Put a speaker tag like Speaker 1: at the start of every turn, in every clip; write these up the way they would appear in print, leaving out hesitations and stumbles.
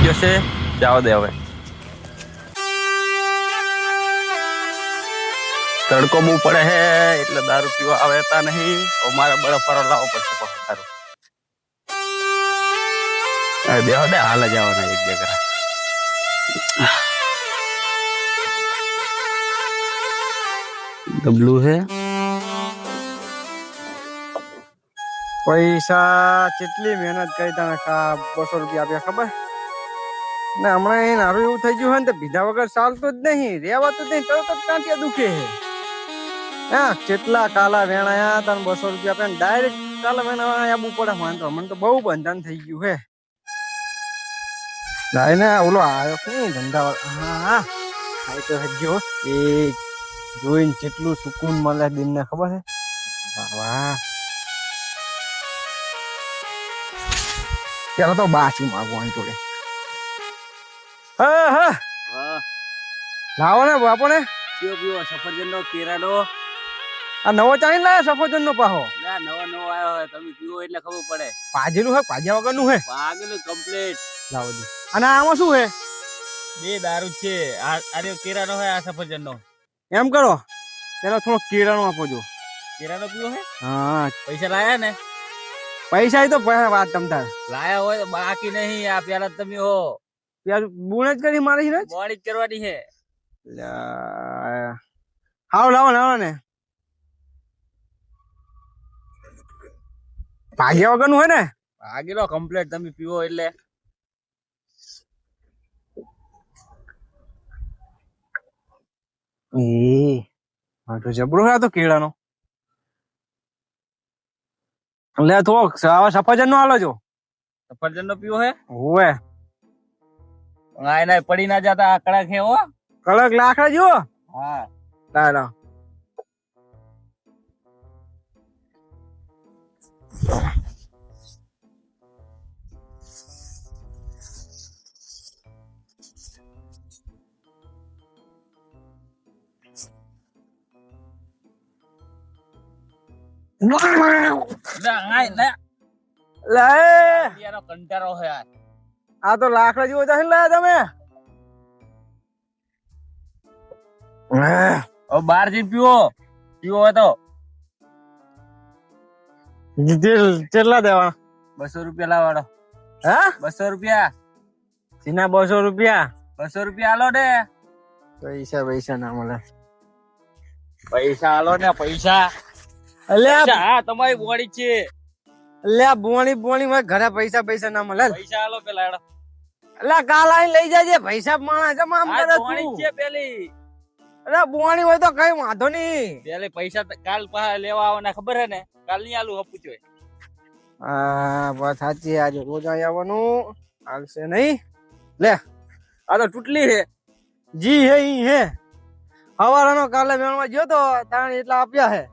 Speaker 1: ગયો છે, જાવ દે હવે. તડકો બહુ પડે છે એટલે દારૂ પીવા આવતા નહીં. મારે બરફ ફરો લાવવો પડશે દારૂ. દેવા દે, હાલ જ આવવાના એક બે ઘરા. ડબલું છે.
Speaker 2: પૈસા કેટલી મહેનત કરી તને 200 રૂપિયા આપ્યા ખબર ને? હમણાં એને હારું એવું થઈ ગયું હોય ને તો પીધા વગર ચાલતું જ નહીં, રેવાતું જ નહીં, તરત જ કાંટિયા દુખે છે. હા, કેટલા કાલા વેણાયા તને 200 રૂપિયા આપે ડાયરેક્ટ કાલા વેણા આવવું પડે. મને તો બહુ બંધન થઈ ગયું હે. લાય ને ઓલો આવ્યો કે ધંધા. હા આ તો હજ્યો એ જોઈને કેટલું સુકૂન મળે દિલને ખબર છે. વાહ ત્યારે તો બાસી માગવાનું જોડે. હા હા લાવો ને બાપો ને.
Speaker 1: સફરજન નો કેરાનો
Speaker 2: આ નવો ચાલી લાયા સફરજન નો પાહો.
Speaker 1: નવો નવો આવ્યો હોય, તમે પીવો એટલે ખબર પડે.
Speaker 2: પાજેલું હે, પાજ્યા વગર નું હે.
Speaker 1: પાગેલું કમ્પ્લીટ.
Speaker 2: લાવો દી. અને આમાં શું હે?
Speaker 1: બે દારૂ છે. આ કેરાનો હોય, આ સફરજન નો.
Speaker 2: એમ કરો પેલા થોડો કેળાનો આપો જો.
Speaker 1: કેરાનો પીવો હે?
Speaker 2: હા
Speaker 1: પૈસા લાયા ને?
Speaker 2: પૈસા તો વાત તમતાર
Speaker 1: લાયા હોય તો બાકી નહીં. આ પેલા તમે હો
Speaker 2: યાર બુણ જ કરી મારી ને
Speaker 1: બોડી જ કરવાની છે.
Speaker 2: હાવ લાવો લાવો ને. ભાગ્યા વગર નું હોય ને?
Speaker 1: ભાગેલો કમ્પ્લીટ. તમે પીવો એટલે
Speaker 2: તો જબરો હે તો કેળાનો. લે તો સફરજન નો હાલો જો.
Speaker 1: સફરજન નો પીવો હે?
Speaker 2: હોવે
Speaker 1: ના પડી ના જતા. આ કડક હે હો.
Speaker 2: કડક લાકડા જો.
Speaker 1: હા
Speaker 2: લાવ
Speaker 1: કંટારો હે.
Speaker 2: આ તો લાકડા જેવો છે ને તમે.
Speaker 1: બહાર જઈને પીવો. પીવો હોય તો
Speaker 2: કેટલા દેવા?
Speaker 1: 200 રૂપિયા લાવવાનો.
Speaker 2: હા
Speaker 1: 200 રૂપિયા.
Speaker 2: સીના 200 રૂપિયા?
Speaker 1: 200 રૂપિયા આલો ને.
Speaker 2: પૈસા ના મળે.
Speaker 1: પૈસા આલો ને. પૈસા હા તમારી બોડી છે.
Speaker 2: અલ્યા બોણી માં ઘરે પૈસા ના મળે.
Speaker 1: પૈસા આલો પેલા એડો.
Speaker 2: અલ્યા કાલ આઈને લઈ જાજે. પૈસા માણસ જમા આમ કરે તું.
Speaker 1: છે પેલી.
Speaker 2: અલ્યા બોણી હોય તો કઈ વાંધો નહીં.
Speaker 1: પેલે પૈસા કાલ પાછા લેવા આવવાના ખબર હે ને? કાલ ની આલુ હપું જોય.
Speaker 2: હા વાત સાચી. આજે રોજ આવવાનું હાલશે નહીં. લે આ તો તૂટલી હે. જી હે ઈ હે. હવારાનો કાલે મેળવા ગયો તો તાણ એટલા આપ્યા હે.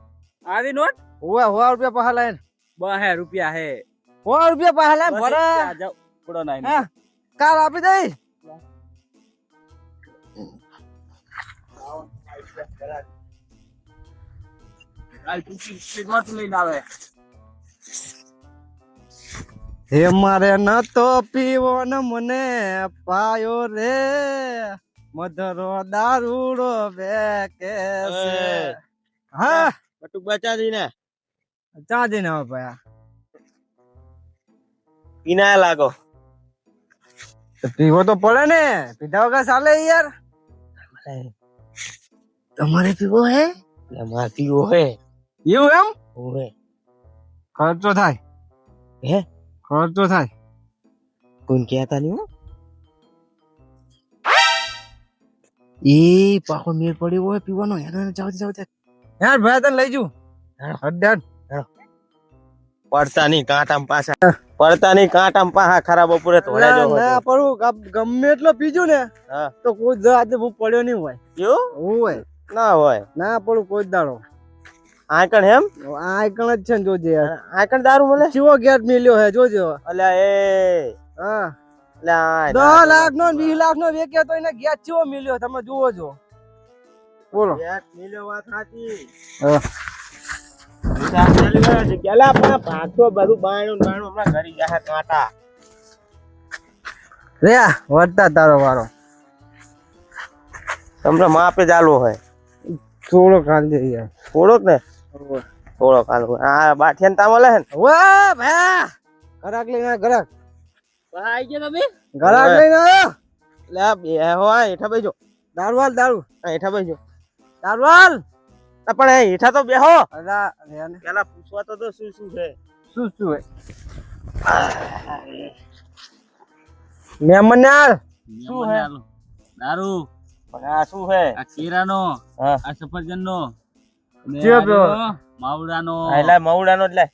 Speaker 1: આવી નોટ?
Speaker 2: હોવે 100 રૂપિયા પાછા લાય.
Speaker 1: 2 રૂપિયા હે.
Speaker 2: 100 રૂપિયા પાછા લાય. ભરા
Speaker 1: જાવ પડો ના.
Speaker 2: હા કાલ આપી દઈ. હે મારે ન તો પીવો ને મને પાયો રે મધરો દારૂડો બેકે છે. હા
Speaker 1: બટુક બચા દી ને.
Speaker 2: ચા દઈને આવો ભાઈ.
Speaker 1: પીના લાગો.
Speaker 2: પીવો તો પડે ને. પીધા વગર ચાલે યાર. તમારે પીવો હે?
Speaker 1: મારે પીવો હે.
Speaker 2: એવું એમ?
Speaker 1: ઓહે
Speaker 2: ખર્ચો થાય.
Speaker 1: હે
Speaker 2: ખર્ચો થાય.
Speaker 1: કોણ કહેતા નહીં હો.
Speaker 2: એ પાખો મેર પડ્યો હોય પીવાનો. જાવ યાર ભાઈ તને લઈ જઉં. હડ્ડન
Speaker 1: પડતા નહીં કાંટામ પાછા. પડતા નહીં કાંટામ પાછા. ખરાબ બપોરે તો
Speaker 2: ના પડું ગમે એટલો પીજું ને તો કોઈ આજે હું પડ્યો નહીં હોય.
Speaker 1: એવું
Speaker 2: હોય
Speaker 1: ના હોય.
Speaker 2: ના પડું કોઈ દાડો.
Speaker 1: આકણ એમ?
Speaker 2: આકણ જ છે ને જોજે.
Speaker 1: આકણ દારૂ મળે?
Speaker 2: ચીવો ગેટ મિલ્યો હે જોજો.
Speaker 1: અલ્યા એ
Speaker 2: હા
Speaker 1: અલ્યા
Speaker 2: 10 લાખ નો 20 લાખ નો વેચ્યો તો એને ગેટ ચીવો મિલ્યો તમે જુઓ છો. બોલો
Speaker 1: ગેટ મિલ્યો વાત સાચી.
Speaker 2: હા
Speaker 1: કેલા પણ ભાગતો બધું બાયણું હમણાં ઘરી ગયા કાંટા.
Speaker 2: રે વધતા તારો વારો
Speaker 3: તમને માપે ચાલુ હોય
Speaker 2: થોડો કાંદે યાર
Speaker 3: થોડોક ને થોડોક હાલ આ બાઠિયાને તા મળે ને
Speaker 2: વાહ ભયા ગરાક લઈને આય, ગરાક
Speaker 1: આઈ ગયા તમે
Speaker 2: ગરાક લઈને આયો
Speaker 3: લે બે હોય હેઠા બેજો
Speaker 2: દારૂવાલ દારૂ
Speaker 3: હેઠા બેજો
Speaker 2: દારૂવાલ
Speaker 3: પણ હેઠા તો બેહો
Speaker 2: અલા રે ને
Speaker 3: પેલા પૂછવા તો શું શું છે
Speaker 2: શું હે મહેમાન યાર
Speaker 1: શું હે દારૂ
Speaker 3: પણ આ શું છે
Speaker 1: આ કેરાનો
Speaker 3: હા
Speaker 1: આ સફરજનનો અને
Speaker 2: ચેપ
Speaker 1: આ રહ્યો માવડાનો
Speaker 3: એટલે મવડાનો જ લે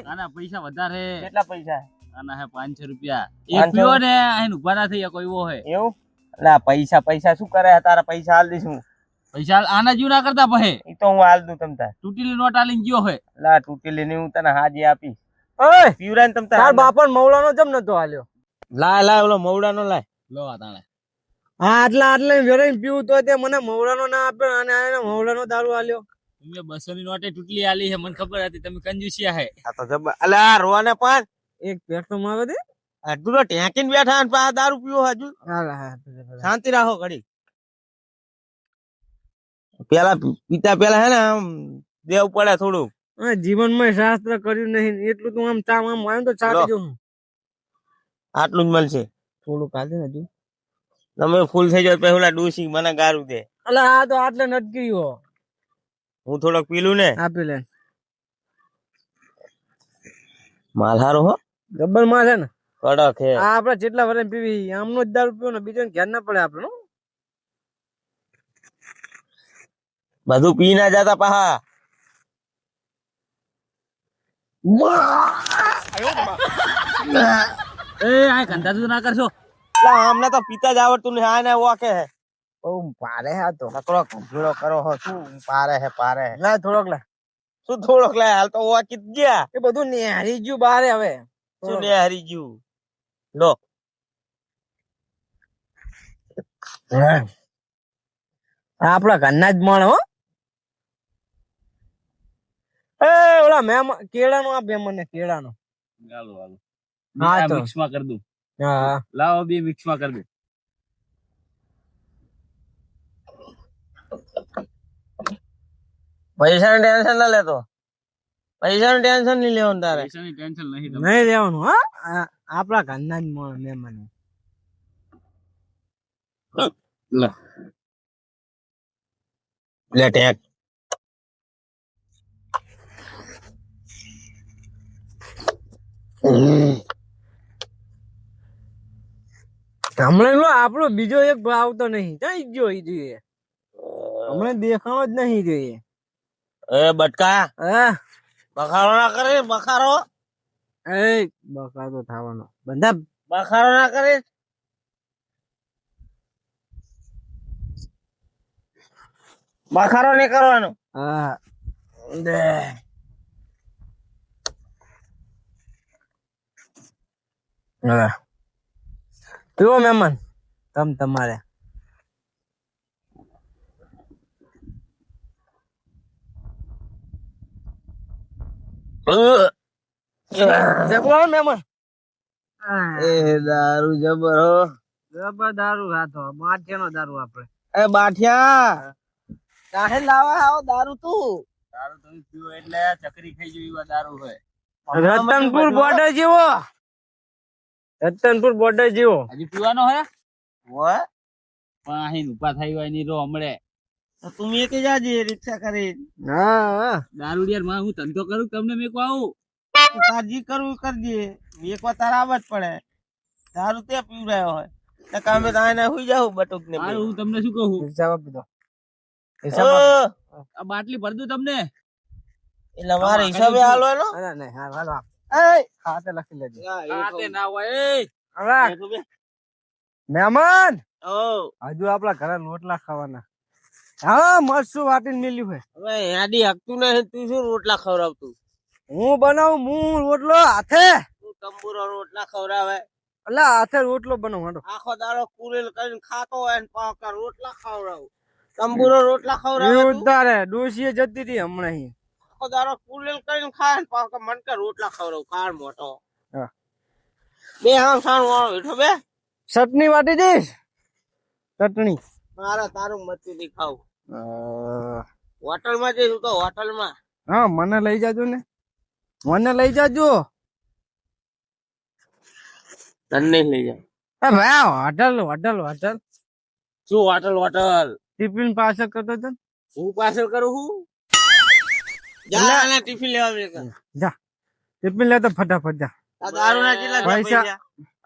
Speaker 1: આના પૈસા વધારે
Speaker 3: કેટલા પૈસા
Speaker 1: આના હે 500 રૂપિયા
Speaker 3: 500
Speaker 1: એક પીવો ને આઈને ઉભા ના થઈ કોઈ એવો હે
Speaker 3: એવું એટલે આ પૈસા પૈસા શું કરે તારા પૈસા હાલ દઈશ હું
Speaker 1: પૈસા આના જીવ ના કરતા પહે
Speaker 3: ઈ તો હું હાલ દઉં તમતા
Speaker 1: તૂટેલી નોટ આલીને ગયો હે
Speaker 3: એટલે આ તૂટેલી ની હું તને હાજી આપી
Speaker 2: ઓય
Speaker 3: પીવરાને તમતા
Speaker 2: તાર બાપન મૌલાનો જમ નતો હાલ્યો
Speaker 3: લાય લાય ઓલો મવડાનો લાય
Speaker 1: લો આ તાણે
Speaker 2: હા આટલા વેરાઈને પીવું તો તે મને મૌલાનો ના આપ્યો અને આને મૌલાનો દારૂ હાલ્યો
Speaker 1: તમે 200 ની નોટે તૂટલી આલી હે મને ખબર હતી તમે કંજૂસિયા હે
Speaker 3: આ તો જબર અલે આ રોવાને પણ
Speaker 2: એક પેટ તો માવે દે
Speaker 3: આટલું તો ટેકીને બેઠા ને પા દારૂ પીવો હજુ
Speaker 2: હા
Speaker 3: શાંતિ રાખો ઘડી પેલા પિતા પેલા હે ને આમ દેવ પડે થોડું
Speaker 2: જીવનમાં શાસ્ત્ર કર્યું નહીં એટલું તું આમ ચામ આમ આવ્યો તો ચાટી જવું
Speaker 3: આટલું જ મળશે
Speaker 2: થોડું કાઢે ને હજુ
Speaker 3: તમે ફૂલ થઈ જાવ પેલા ડોસી મને ગારું દે
Speaker 2: અલે આ તો આટલે નટકી ગયો
Speaker 3: હું થોડોક પીલું ને
Speaker 2: આપી લે
Speaker 3: માલ હારો હો
Speaker 2: ગબ્બર માં છે ને
Speaker 3: કડક હે
Speaker 2: આ આપડે જેટલા વર્ષ પીવી આમનો જ દારૂ પીવો ને બીજો ઘેર ના પડે આપડે
Speaker 3: બધું પી ના જતા પાહા
Speaker 1: એ આ કંટાળું ના કરશો
Speaker 3: અમને તો પીતા જ આવડતું નહીં આ ને ઓકે હે
Speaker 2: બહુ પારે હા તો
Speaker 3: નકરો ઘૂંઘરો કરો હો શું પારે હે
Speaker 2: લા થોડોક લે
Speaker 3: શું થોડોક લે હાલ તો ઓકી જ ગયા
Speaker 2: એ બધું નેહરી ગયું બારે હવે
Speaker 3: શું લે હરી ગયું લો
Speaker 2: આપડા ઘરના જ મણ હો એ ઓલા મહેમાન કેળાનો આ બે મને કેળાનો
Speaker 1: હાલો હાલો
Speaker 2: હા
Speaker 1: હા
Speaker 2: તો.
Speaker 1: મિક્સ માં કરી દઉં
Speaker 2: હા
Speaker 1: લાવો બે મિક્સ માં કરી દઉં
Speaker 3: પૈસા નું ટેન્શન ના લેતો પૈસા નું ટેન્શન નહીં લેવાનું તારે
Speaker 1: પૈસાની ટેન્શન નહીં તમે
Speaker 2: નહીં રહેવાનું હા આપડા ઘરના જ મણ મહેમાન
Speaker 1: લે
Speaker 3: લે ટેક
Speaker 2: હમણાં લો આપણો બીજો એક ભાવ આવતો નહીં કઈ ગયો ઈ જોઈએ હમણાં દેખાણો જ નહીં જોઈએ
Speaker 3: એ બટકા
Speaker 2: હા
Speaker 3: બખારો ના કરે બખારો
Speaker 2: એ બકા તો થવાનો બધા
Speaker 3: બખારો ના કરે બખારો નહીં કરવાનો
Speaker 2: હા દે હવે પીવો મહેમાન તમારે જબરો મહેમાન
Speaker 3: એ દારૂ જબર હો
Speaker 2: જબર દારૂ ખાતો માઠિયાનો દારૂ આપડે
Speaker 3: એ બાઠિયા કાહે લાવા આવો દારૂ તું
Speaker 1: દારૂ તમે પીવો એટલે ચકરી ખાઈ જેવી એવા દારૂ હોય
Speaker 2: રતનપુર બોર્ડર જેવો રતનપુર બોર્ડર જેવો
Speaker 1: હજી પીવાનો હે
Speaker 3: ઓય
Speaker 1: પણ અહીં ઉભા થઈ હોય ની રો હમણે
Speaker 3: તો તું એક જાજે રિક્ષા કરી
Speaker 2: હા હા
Speaker 1: દારૂ યાર માં હું ધંધો કરું તમને મેકો આવું
Speaker 3: તાજી કરવું કરજે એક વાર તારા આવવા જ પડે દારૂ તે પીવડાયો હોય તો કામે તો આને હુઈ જાવ બટુક ને
Speaker 1: હારું હું તમને શું કહું
Speaker 2: હિસાબ આપી દો
Speaker 1: આ બાટલી ભર દઉં તમને
Speaker 3: એટલે મારે હિસાબે હાલવાનો
Speaker 2: અરે નહીં હા હાલો
Speaker 3: એ
Speaker 2: ખાતે લખી લેજો
Speaker 1: આતે ના હોય એ
Speaker 2: હવે મહેમાન
Speaker 3: ઓ
Speaker 2: હજુ આપડા ઘરે રોટલા ખાવાના હા મરચું વાટીને મેલ્યું હોય
Speaker 3: હવે યાદી હકતું નહીં તું શું રોટલા ખવડાવતું
Speaker 2: હું બનાવું હું રોટલો હાથે
Speaker 3: તું તંબુરો રોટલા ખવડાવે
Speaker 2: એટલે હાથે રોટલો બનાવું હાલો
Speaker 3: આખો દાડો કુરેલ કરીને ખાતો હોય ને પાકા રોટલા ખવડાવું તંબુરો રોટલા ખવડાવે તું?
Speaker 2: ઉતારે ડોસીએ જતી હતી હમણાં અહીં
Speaker 3: આખો દાડો કુરેલ કરીને ખાય ને પાકા મન કે રોટલા ખવડાવું કાર મોટો
Speaker 2: હા.
Speaker 3: બે આમ સારું વાળો હેઠો બે
Speaker 2: ચટણી વાટી દઈશ ચટણી
Speaker 3: મારા તારું મતું નહીં ખાવું હોટલમાં જઈશું તો હોટલમાં
Speaker 2: હા મને લઈ જાજો ને મને લઈ જાજો
Speaker 3: તને નહીં લઈ જાય
Speaker 2: એ ભાઈ હોટલ હોટલ હોટલ
Speaker 3: શું હોટલ હોટલ
Speaker 2: ટિફિન પાર્સલ કરતો હતો ને?
Speaker 3: હું પાર્સલ કરું હું જા આને ટિફિન લેવા મેં
Speaker 2: જા ટિફિન લેતો ફટાફટ જા
Speaker 3: દારૂ ના કેટલા
Speaker 2: પૈસા?
Speaker 3: પૈસા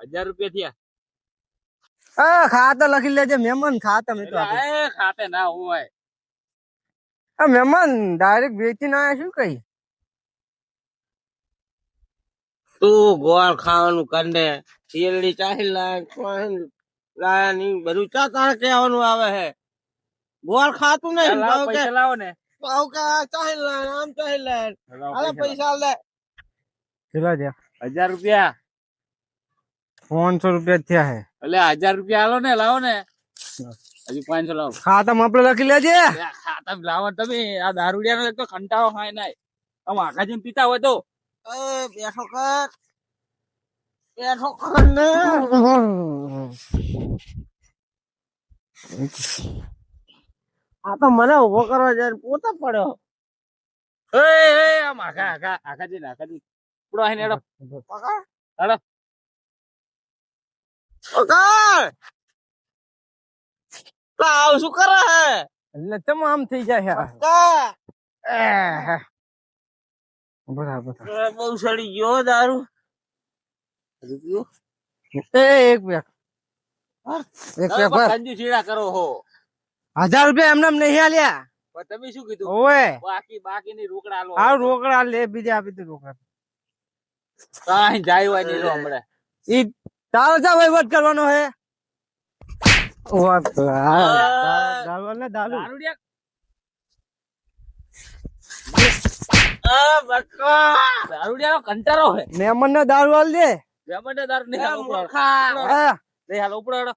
Speaker 3: 1000 રૂપિયા થયા
Speaker 2: ખાતા લખી લેજે મહેમાન ખાતા મેં તો આપે.
Speaker 3: ખાતે ના હોય
Speaker 2: મહેમાન ડાયરેક્ટ વેચીને આયા શું કઈ
Speaker 3: તું ગોળ ખાવાનું કંડે શેરડી ચાહી લાયા ની બધું ચા તારે કહેવાનું આવે હે ગોળ ખાતું નહીં પૈસા લાવો ને ભાવ કે ચાહી લાય આમ ચાહી લાય આલે પૈસા લે
Speaker 2: કેટલા થયા
Speaker 3: 1000 રૂપિયા
Speaker 2: 500 રૂપિયા થયા હે
Speaker 3: એટલે 1000 રૂપિયા આલો ને લાવો ને હજી 500 લાવો
Speaker 2: ખાતામાં આપણે લખી લેજે
Speaker 3: ખાતા લાવો તમે આ દારૂડિયાનો એક તો કંટાળો ખાય નાય આમ આખા જેમ પીતા હોય તો બેઠો કર ને આ તો મને ઉભો કરવા જાય પોતા પડ્યો આમ આખા જઈને પૂરો આવીને હેડો પકડ હેડો પકડ આવ શું કરે હે
Speaker 2: એટલે તમે આમ થઈ જાય બરાબર
Speaker 3: બહુ સડી ગયો દારૂ
Speaker 2: એક પેક પર
Speaker 3: કંજુ ચીડા કરો હો
Speaker 2: 1000 રૂપિયા એમને નહીં આલ્યા
Speaker 3: તમે શું કીધું
Speaker 2: ઓએ
Speaker 3: બાકીની રોકડા લો
Speaker 2: આ રોકડા લે બીજા આપી દે રોકડા
Speaker 3: કાંઈ જાય હોય નહીં લો હમણાં
Speaker 2: ઈ તારો જા વહીવટ કરવાનો હે દારૂ ને
Speaker 3: દારૂડિયાનો કંટારો હે
Speaker 2: મહેમાન ને દારૂ આલ દે
Speaker 3: વેમંડે દારૂ નહીં હાલ ઉપડો
Speaker 2: હા,
Speaker 3: નહીં હાલ ઉપડો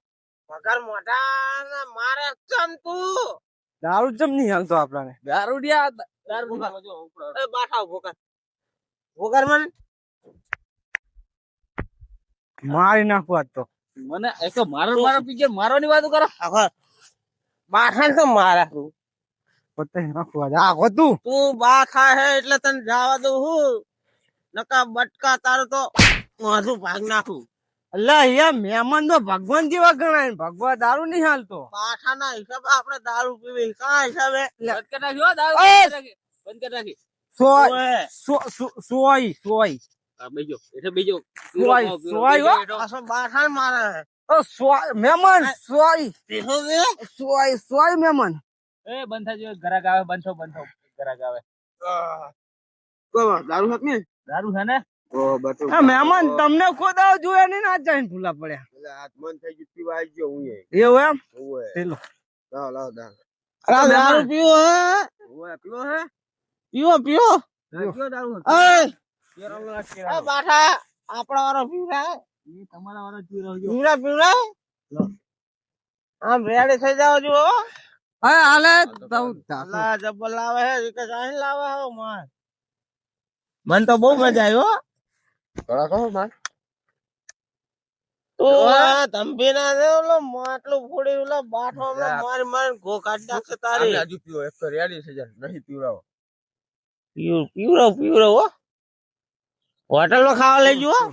Speaker 3: મગર મોઢા મારે ચમ તું
Speaker 2: દારૂ ચમ નહીં હાલતો આપડાને
Speaker 3: દારૂડિયા દારૂ ઉપડો એ બાઠા ભોકર ભોકર મને
Speaker 2: મારી નાખવા તો
Speaker 3: મને એક તો મારો પીજે મારવાની વાત કરો બાઠા તો મારા તું
Speaker 2: પતાઈ નાખવા આખો તું
Speaker 3: બાઠા હે એટલે તને જવા દઉં હું નકા બટકા તારો તો માથું ભાગ નાખું
Speaker 2: અલ્લા યાર મહેમાન તો ભગવાન જેવા ગણાય ને ભગવાન દારૂ નહીં હાલતો
Speaker 3: બાઠા ના હિસાબે આપણે દારૂ પીવી કા હિસાબે બંધ કરી નાખ્યો દારૂ બંધ કરી નાખી સોય બેજો એટલે બેજો બાઠા મારે
Speaker 2: મહેમાન સોય મહેમાન
Speaker 3: એ બંધ થાય ઘરાક આવે બંધો ઘરાક આવે દારૂ છે ને દારૂ છે ને
Speaker 2: મહેમાન તમને ખુદ જોયા નહીં ના જાય ભૂલા પડ્યા
Speaker 3: મન થઈ ગયું પીવા આવી ગયો હું
Speaker 2: એવું એમ પેલો
Speaker 3: દારૂ પીવો હે પીવો દારૂ બાઠા આપણા વાળો પીવડાય તમારા વાળો પીવડાય આમ રેડી થઈ જાવ જો
Speaker 2: હાલે
Speaker 3: જબ્બર લાવે હે લાવે હો મન તો બહુ મજા આવ્યો તંબી ના દે ઓલો માટલું ફોડી ઓલો બાઠો મારી મારી ઘો કાઢી નાખશે તારી હજુ પીવો એક તો રેડી થઈ જાય નહીં પીવડાવો પીવડાવો હોટલ માં ખાવા લઈ જુઓ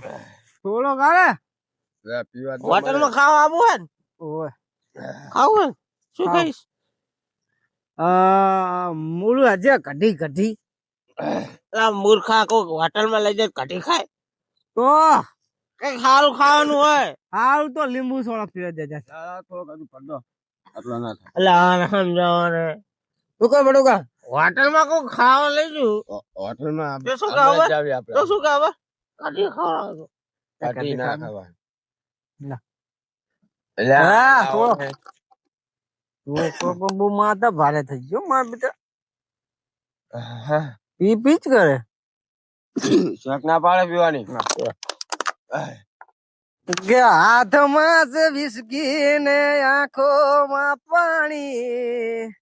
Speaker 2: થોડો કાઢે
Speaker 3: હોટલ માં ખાવા આવું હે ખાવું હે શું ખાઈશ
Speaker 2: મૂળ હજે કઢી
Speaker 3: મૂર્ખા કોક હોટલ માં લઈ જાય કઢી ખાય
Speaker 2: તો
Speaker 3: કઈ સારું ખાવાનું હોય
Speaker 2: સારું તો લીંબુ સોડા પીવા દેજે
Speaker 3: થોડોક હજુ પડો આટલો ના થાય એટલે સમજાવને તું કઈ બધું કા હોટલ માં કોઈ ખાવા લઈ જુ હોટલ માં શું ખાવા શું ખાવા કઢી ખાવા કઢી ના ખાવા
Speaker 2: બહુ માથા ભારે થઈ ગયો મારા બેટા પી જ કરે
Speaker 3: શોખ ના પાડે પીવાની
Speaker 2: કે હાથમાં છે વિસ્કી ને આંખોમાં પાણી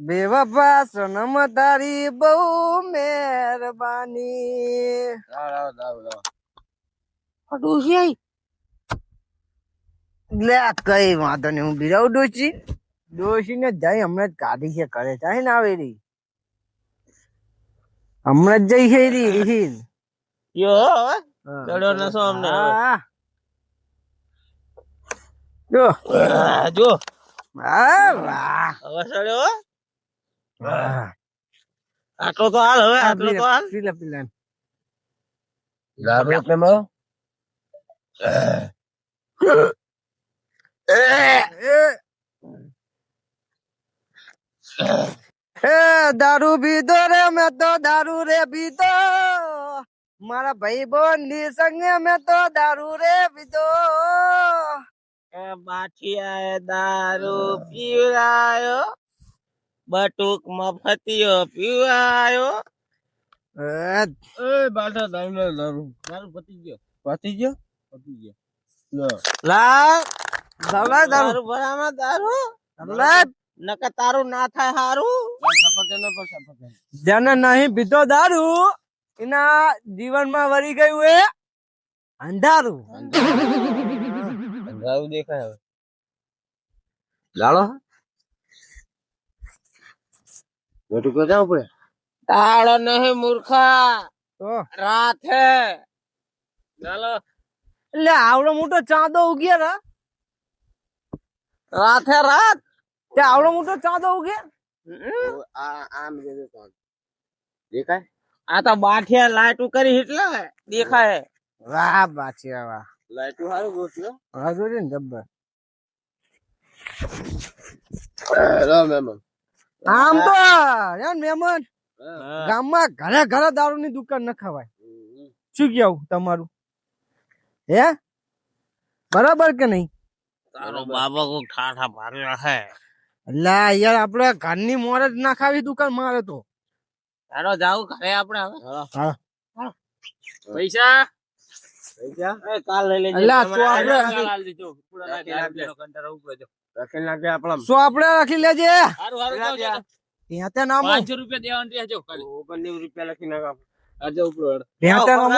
Speaker 2: બેવફા સનમ તારી બહુ મહેરબાની લે કઈ વાંધો નહીં, હું બિરાવું ડોશી. ડોશી ને જઈ હમણાં જ કાઢી છે કરે ચાહે ને આવે રી, હમણાં જ જઈ છે રી.
Speaker 3: યો ચડ્યો નસો અમને હવે.
Speaker 2: હા. જો
Speaker 3: જો
Speaker 2: વાહ વાહ.
Speaker 3: હવે ચડ્યો હો.
Speaker 2: વાહ.
Speaker 3: આટલો તો હાલ હવે, આટલો તો હાલ.
Speaker 2: પીલા પીલા
Speaker 3: દારૂ પેમાં
Speaker 2: એ દારૂ પીધો રે મેં તો, દારૂ રે પીધો મારા ભાઈ બોન ની સંગે, મેં તો દારૂ રે પીધો.
Speaker 3: બાઠિયાએ દારૂ પીવડાયો, બટુક મફતિયો પીવડાયો. બાટા દારૂ પતી ગયો. લા દારૂ ભરામાં દારૂ નકર તારું ના થાય હારું.
Speaker 2: જેને નહીં પીધો દારૂ એના જીવનમાં વળી ગયું એ અંધારું.
Speaker 3: દારૂ દેખાય હવે. લાલો બેટું કો જાવ પડે. તાળો નહીં મૂર્ખા,
Speaker 2: તો
Speaker 3: રાત હે. ચાલો
Speaker 2: એટલે આવડો મોટો ચાંદો ઉગ્યા રા,
Speaker 3: રાત હે રાત.
Speaker 2: તે આવડો મોટો ચાંદો ઉગ્યા.
Speaker 3: દેખાય આ તો બાઠિયા લાઈટું કરી એટલે દેખાય.
Speaker 2: વાહ બાચિયા વાહ.
Speaker 3: લાઈટું સારું ગોઠવ્યો.
Speaker 2: હા જોડે ને જબ્બર. આમ તો યાર મહેમાન ગામમાં ઘરે ઘરે દારૂ ની દુકાન ન ખવાય. શું કેવું તમારું? હે બરાબર કે નહીં?
Speaker 3: તારો બાબા કો ઠાઠા ભારે રાખે.
Speaker 2: અલ્લા યાર આપડે ઘરની મોર જ ના ખાવી દુકાન મારે તો.
Speaker 3: તારો જાવ ઘરે આપણે હવે.
Speaker 2: હા
Speaker 3: પૈસા એ કાલ લઈ લેજો.
Speaker 2: અલ્લા તો આપણે
Speaker 3: રાખી નાખે આપણા.
Speaker 2: શું આપણે રાખી લેજે.
Speaker 3: હારું હારું
Speaker 2: ત્યાં તે નામ
Speaker 3: 500 રૂપિયા દેવાનું રહેજો. 19 રૂપિયા લખી નાખ. આજે ઉપરો
Speaker 2: ત્યાં તે નામ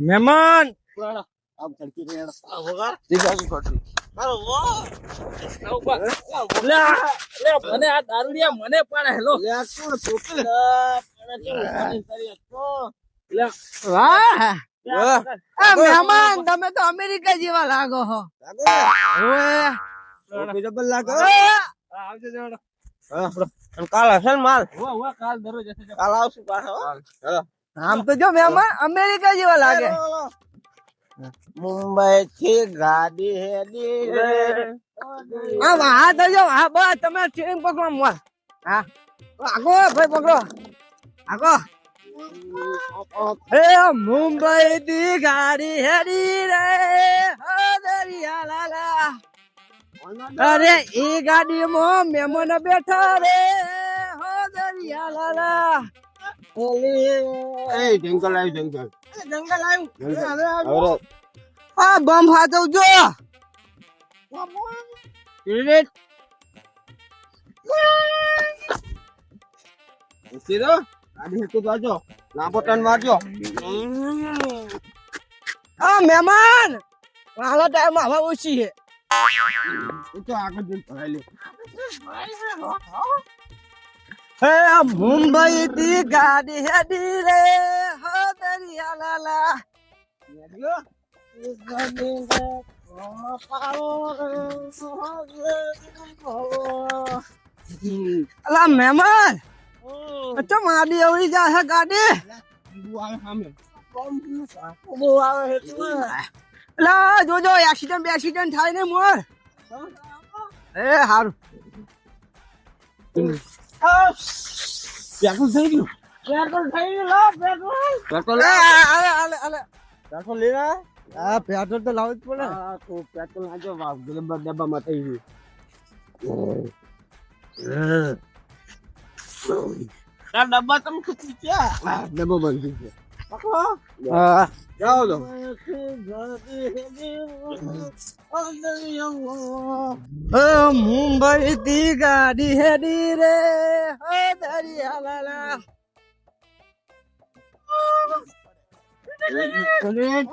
Speaker 2: મહેમાન
Speaker 3: મને આ દારૂડિયા મને પણ હેલો
Speaker 2: વાહ. આ મહેમાન તમે તો અમેરિકા જેવા લાગો છો.
Speaker 3: કાલ હશે ને માલ. કાલ આવશું પાછો.
Speaker 2: આમ તો જો મહેમાન અમેરિકા જેવા લાગે.
Speaker 3: મુંબઈ થી ગાડી હેડી રે.
Speaker 2: હા જો હા બસ તમે ટ્રેન પકડો મોર. હા આગો ભાઈ પકડો આગો. એ મુંબઈ થી ગાડી હેડી રે દરિયા લાલા. અરે એ ગાડીમાં મહેમાન બેઠા રે હો દરિયા લાલા.
Speaker 3: જંગલ આવ્યું જંગલ
Speaker 2: આવ્યું. આ બમ હાથવજો. આ મહેમાન હાલો ટાઈમ હવા ઓછી છે. હે મુંબઈ થી ગાડી હેડી રે હો દરિયા લાલા. અલા મહેમાન અચ્છા માડી અવળી જાય ગાડી. અલા જોજો એક્સિડન્ટ થાય ને મોર. એ હારું
Speaker 3: પેટ્રોલ થઈ ગયું. પેટ્રોલ લેવા.
Speaker 2: હા પેટ્રોલ તો લાવવું જ પડે.
Speaker 3: તો પેટ્રોલ નાખજો. ડબ્બામાં થઈ ગયું. ડબ્બા તમે ખૂટી ગયા. ડબ્બો બંધ થઈ ગયો.
Speaker 2: હા
Speaker 3: જાઓ તો.
Speaker 2: મુંબઈ થી ગાડી હેડી રે હો દરિયા લાલા.
Speaker 3: અરે